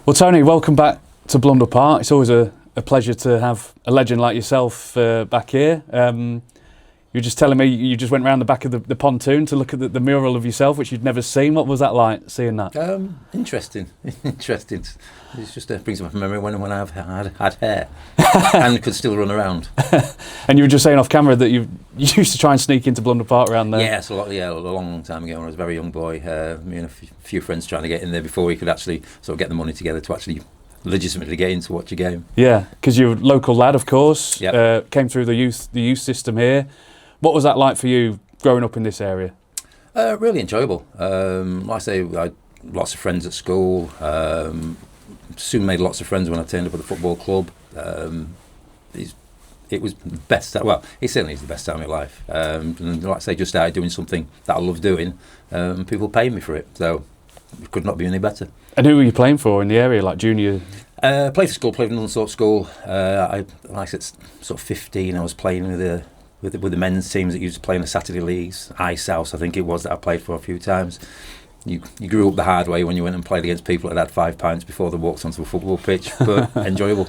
Well, Tony, welcome back to Blunder Park. It's always a pleasure to have a legend like yourself back here. You were just telling me you just went round the back of the pontoon to look at the mural of yourself, which you'd never seen. What was that like, seeing that? Interesting. Interesting. It just brings up a memory when I've had hair and could still run around. And you were just saying off camera that you used to try and sneak into Blunder Park around there. Yes, a long time ago when I was a very young boy. Me and a few friends trying to get in there before we could actually sort of get the money together to actually legitimately get in to watch a game. Yeah, because you're a local lad, of course. Yep. Came through the youth system here. What was that like for you growing up in this area? Really enjoyable. Like I say, I had lots of friends at school. Soon made lots of friends when I turned up at the football club. It was the best. Well, it certainly is the best time of my life. And like I say, just started doing something that I love doing. People pay me for it, so it could not be any better. And who were you playing for in the area, like junior? Played for school, played in Scunthorpe school. Like I said, sort of 15, I was playing with the men's teams that used to play in the Saturday leagues. Ice House, I think it was, that I played for a few times. You grew up the hard way when you went and played against people that had 5 pints before they walked onto a football pitch, but enjoyable.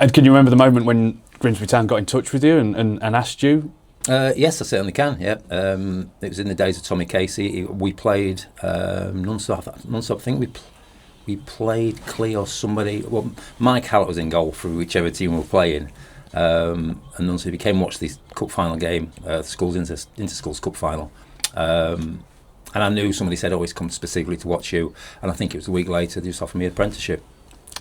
And can you remember the moment when Grimsby Town got in touch with you and asked you? Yes, I certainly can, yeah. It was in the days of Tommy Casey. We played non-stop. I think we played Cleo or somebody. Well, Mike Hallett was in goal for whichever team we were playing. And then so we came and watched the cup final game, the school's inter-schools cup final. And I knew somebody said, he's come specifically to watch you. And I think it was a week later, they just offered me an apprenticeship.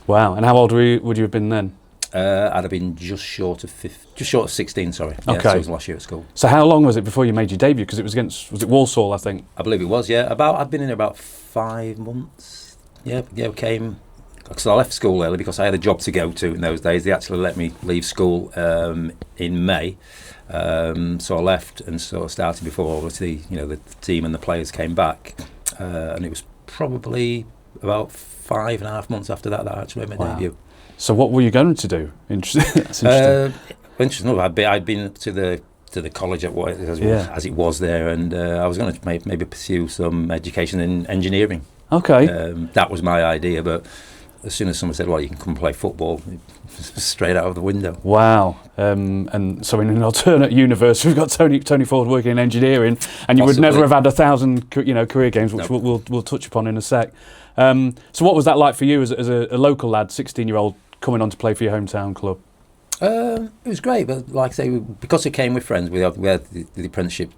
Wow. And how old would you have been then? I'd have been just short of 16, sorry. Yeah, okay. So it was last year at school. So how long was it before you made your debut? Because it was it Walsall, I think? I believe it was, yeah. I'd been in about 5 months. Yeah, came... Because I left school early because I had a job to go to in those days. They actually let me leave school in May. So I left and sort of started before obviously, the team and the players came back. And it was probably about 5.5 months after that I actually made my debut. So what were you going to do? That's interesting. Interesting enough, I'd been to the college as it was there, and I was going to maybe pursue some education in engineering. Okay. That was my idea, but as soon as someone said, well, you can come play football, straight out of the window. Wow. And so in an alternate universe, we've got Tony Ford working in engineering, and you would never have had 1,000 career games, which we'll touch upon in a sec. So what was that like for you as a local lad, 16-year-old, coming on to play for your hometown club? It was great, but like I say, because it came with friends, we had the apprenticeship,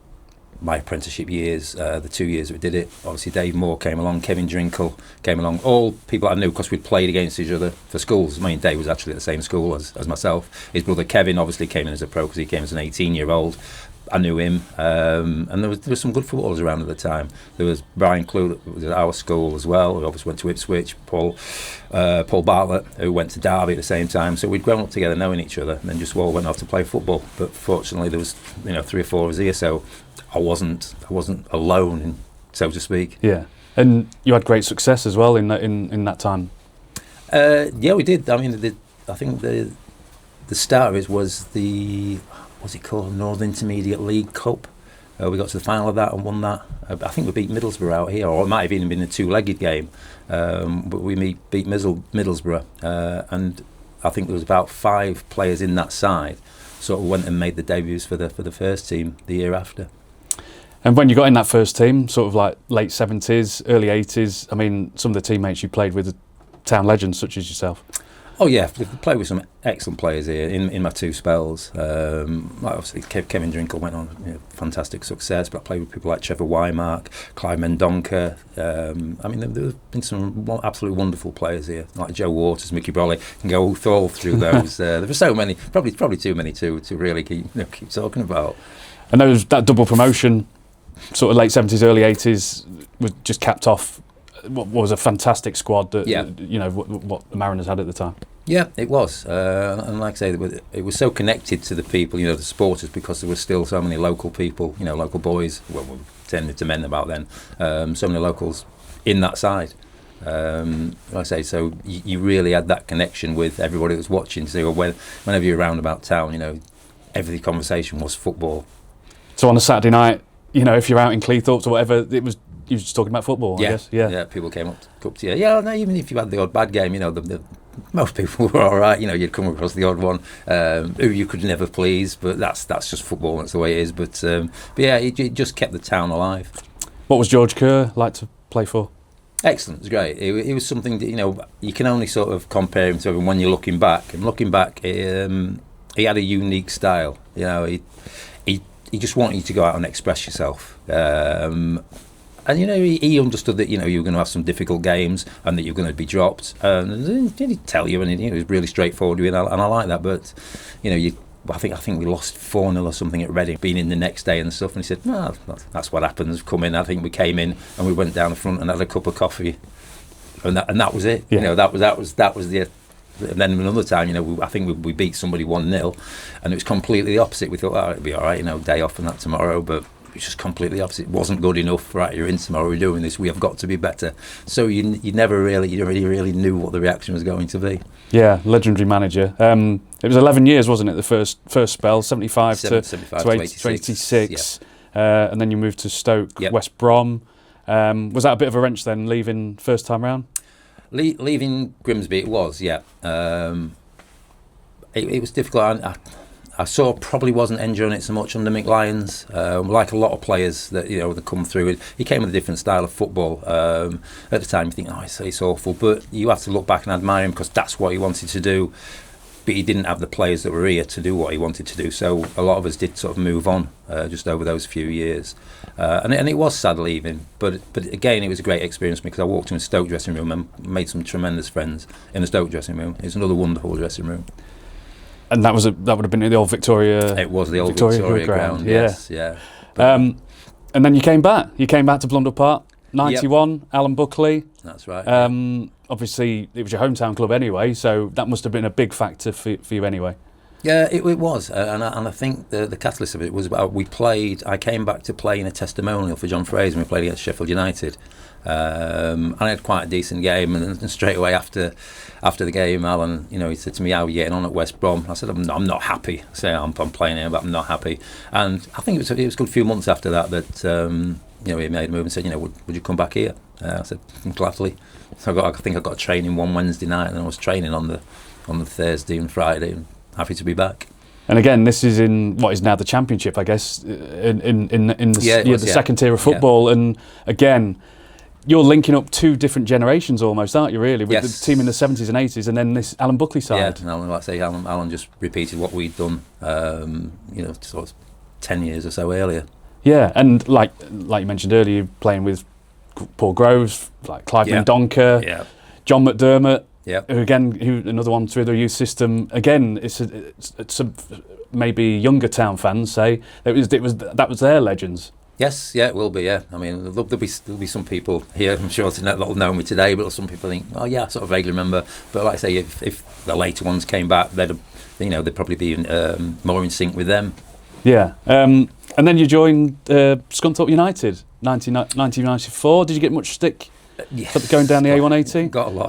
my apprenticeship years, the 2 years that we did it. Obviously Dave Moore came along, Kevin Drinkle came along, all people I knew because we'd played against each other for schools. I mean, Dave was actually at the same school as myself. His brother Kevin obviously came in as a pro because he came as an 18-year-old. I knew him, and there was some good footballers around at the time. There was Brian Clue, that was at our school as well, who obviously went to Ipswich, Paul Bartlett, who went to Derby at the same time. So we'd grown up together knowing each other, and then just all went off to play football. But fortunately there was 3 or 4 of us here, so I wasn't alone, so to speak. Yeah. And you had great success as well in that time. Yeah, we did. I mean, I think the start of it was what's it called? Northern Intermediate League Cup. We got to the final of that and won that. I think we beat Middlesbrough out here, or it might have even been a 2-legged game. But we beat Middlesbrough, and I think there was about 5 players in that side. Sort of went and made the debuts for the first team the year after. And when you got in that first team, sort of like late 70s, early 80s, I mean, some of the teammates you played with are town legends such as yourself. Oh yeah, I've played with some excellent players here in my 2 spells. Obviously, Kevin Drinkle went on fantastic success, but I played with people like Trevor Wymark, Clive Mendonca. I mean, there have been some absolutely wonderful players here, like Joe Waters, Mickey Brolly. Can go all through those. There were so many, probably too many to really keep talking about. And that double promotion, sort of late 70s, early 80s, was just capped off what was a fantastic squad that what the Mariners had at the time. Yeah, it was, and like I say, it was so connected to the people, the supporters, because there were still so many local people, local boys. Well, we tended to men about then. So many locals in that side. Like I say, so you really had that connection with everybody that was watching. So whenever you're around about town, every conversation was football. So on a Saturday night, if you're out in Cleethorpes or whatever, it was you were just talking about football, I guess. Yeah, people came up to you. Yeah, no, even if you had the odd bad game, most people were all right. You'd come across the odd one who you could never please, but that's just football. That's the way it is. But yeah, it just kept the town alive. What was George Kerr like to play for? Excellent, it was great. It was something that, you can only sort of compare him to everyone when you're looking back. And looking back, he had a unique style. He just wanted you to go out and express yourself. And he understood that you were going to have some difficult games and that you're going to be dropped. And he'd tell you, and he was really straightforward with it, and I like that. But I think we lost 4-0 or something at Reading, being in the next day and stuff. And he said, "No, that's what happens. Come in." I think we came in and we went down the front and had a cup of coffee, and that was it. Yeah. That was the. And then another time, I think we beat somebody 1-0, and it was completely the opposite. We thought, it'll be all right, day off and that tomorrow, but it was just completely opposite. It wasn't good enough. Right, you're in tomorrow. We're doing this. We have got to be better. So you never really knew what the reaction was going to be. Yeah, legendary manager. It was 11 years, wasn't it? The first spell, 75 to 86, and then you moved to Stoke, West Brom. Was that a bit of a wrench then, leaving first time round? Leaving Grimsby, it was, yeah. It was difficult. I probably wasn't enjoying it so much under Mick Lyons. Like a lot of players that that come through, he came with a different style of football. At the time, you think, it's awful, but you have to look back and admire him because that's what he wanted to do. But he didn't have the players that were here to do what he wanted to do. So a lot of us did sort of move on just over those few years. And it was sad leaving, but again, it was a great experience because I walked in a Stoke dressing room and made some tremendous friends in the Stoke dressing room. It's another wonderful dressing room. And that would have been the old Victoria. It was the old Victoria ground. Yes, yeah. And then you came back. You came back to Blunder Park, 91. Yep. Alan Buckley. That's right. Obviously, it was your hometown club anyway, so that must have been a big factor for you anyway. Yeah, it was, and I think the catalyst of it was about I came back to play in a testimonial for John Fraser when we played against Sheffield United, and I had quite a decent game, and straight away after the game, Alan, he said to me, "How are you getting on at West Brom?" I said, "I'm not happy." I said, "I'm playing here, but I'm not happy." And I think it was a good few months after that he made a move and said, would you come back here? I said, gladly. So I think I got training one Wednesday night, and I was training on the Thursday and Friday, and happy to be back. And again, this is in what is now the Championship, I guess, in the second tier of football. Yeah. And again, you're linking up two different generations almost, aren't you, really? With the team in the 70s and 80s and then this Alan Buckley side. Yeah, and like I say, Alan just repeated what we'd done, sort of 10 years or so earlier. Yeah, and like you mentioned earlier, playing with Paul Groves, like Clive Mendonca, John McDermott, who another one through the youth system. Again, it's a maybe younger town fans say that was their legends. Yes, yeah, it will be. Yeah, I mean, there'll be some people here, I'm sure, that'll know me today, but some people think, oh yeah, I sort of vaguely remember. But like I say, if the later ones came back, they'd probably be more in sync with them. Yeah. And then you joined Scunthorpe United, 1994. Did you get much stick for going down the A180? Got a lot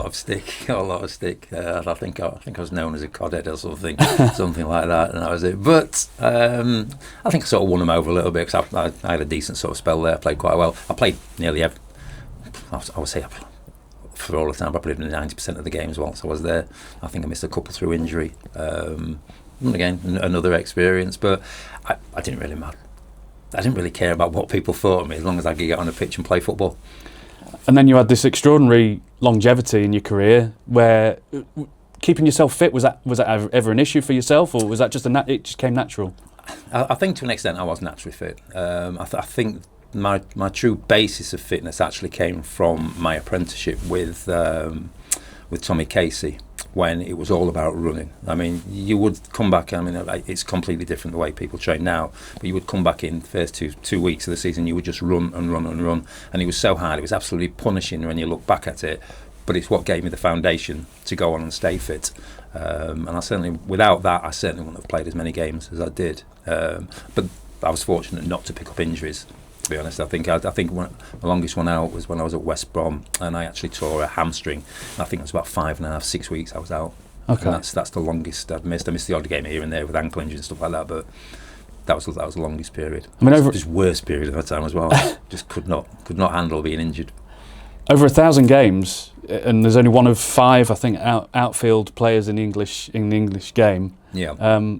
of stick. I think I was known as a codhead or something, something like that, and that was it. But I think I sort of won them over a little bit because I had a decent sort of spell there. I played quite well. I played nearly I would say for all the time, I played 90% of the games once I was there. I think I missed a couple through injury. And again, another experience, but I didn't really matter. I didn't really care about what people thought of me as long as I could get on a pitch and play football. And then you had this extraordinary longevity in your career where keeping yourself fit, was that ever an issue for yourself, or was that just it just came natural? I think to an extent I was naturally fit. I think my true basis of fitness actually came from my apprenticeship with Tommy Casey, when it was all about running. I mean, you would come back, it's completely different the way people train now, but you would come back in the first two weeks of the season, you would just run and run and run, and it was so hard, it was absolutely punishing when you look back at it, but it's what gave me the foundation to go on and stay fit. And without that, I certainly wouldn't have played as many games as I did. But I was fortunate not to pick up injuries. To be honest, I think the longest one out was when I was at West Brom, and I actually tore a hamstring. I think it was about 5.5, 6 weeks I was out. Okay, and that's the longest I've missed. I missed the odd game here and there with ankle injuries and stuff like that, but that was the longest period. I mean, over just worst period of that time as well. Just could not handle being injured. Over 1,000 games, and there's only one of 5, I think, outfield players in the English game. Yeah,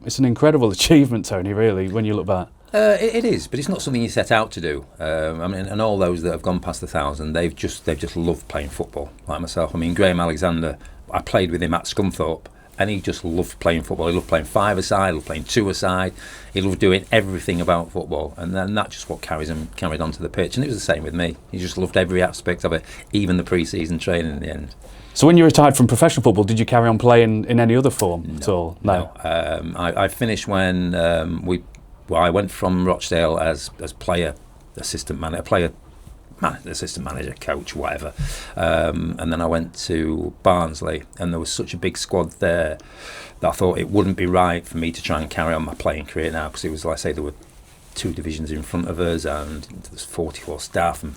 it's an incredible achievement, Tony. Really, when you look back. It is, but it's not something you set out to do. I mean, and all those that have gone past 1,000, they've just loved playing football, like myself. I mean, Graham Alexander, I played with him at Scunthorpe, and he just loved playing football. He loved playing 5-a-side, he loved playing 2-a-side. He loved doing everything about football, and then that's just what carried on to the pitch. And it was the same with me. He just loved every aspect of it, even the pre-season training in the end. So when you retired from professional football, did you carry on playing in any other form at all? No. I finished when I went from Rochdale as player, assistant manager, coach, whatever. And then I went to Barnsley, and there was such a big squad there that I thought it wouldn't be right for me to try and carry on my playing career now, because it was, like I say, there were 2 divisions in front of us, and there's 44 staff, and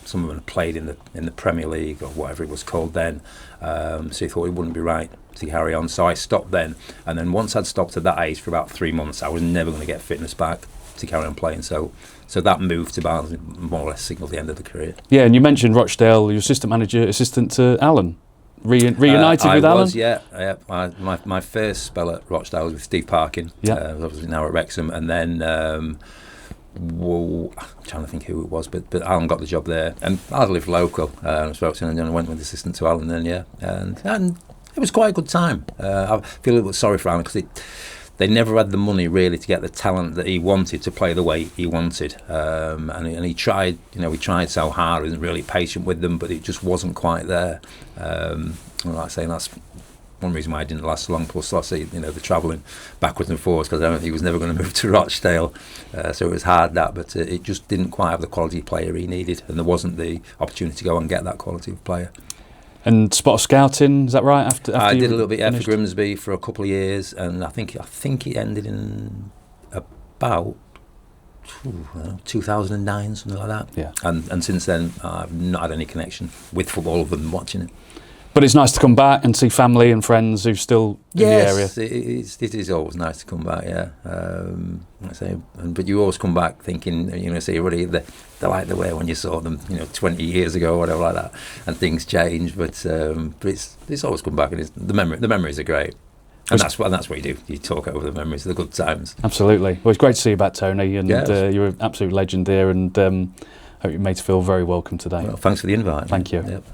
some of them had played in the Premier League or whatever it was called then. So he thought it wouldn't be right to carry on. So I stopped then, and then once I'd stopped at that age for about 3 months, I was never going to get fitness back to carry on playing. So that move to Barnsley more or less signalled the end of the career. Yeah, and you mentioned Rochdale, your assistant to Alan. Reunited with Alan? Yeah. My first spell at Rochdale was with Steve Parkin. Yeah. Obviously now at Wrexham, and then I'm trying to think who it was, but Alan got the job there, and I lived local. I spoke to him, and then I went with the assistant to Alan. Then and it was quite a good time. I feel a little bit sorry for Alan, because they never had the money really to get the talent that he wanted to play the way he wanted, and he tried. He tried so hard. He wasn't really patient with them, but it just wasn't quite there. Like I say, that's one reason why I didn't last so long. Plus, I see, the travelling backwards and forwards, because I don't think he was never going to move to Rochdale, so it was hard that. But it just didn't quite have the quality of player he needed, and there wasn't the opportunity to go and get that quality of player. And spot of scouting, is that right? After I did a little bit for Grimsby for a couple of years, and I think it ended in about 2009, something like that. Yeah. And since then, I've not had any connection with football other than watching it. But it's nice to come back and see family and friends who's still in the area. Yes, it is always nice to come back. Yeah, but you always come back thinking, see, really, they like the way when you saw them, 20 years ago or whatever like that, and things change. But it's always come back, and the memories are great. And that's what you do. You talk over the memories, the good times. Absolutely. Well, it's great to see you back, Tony, and you're an absolute legend there, and hope you made us feel very welcome today. Well, thanks for the invite. Thank you. Yep.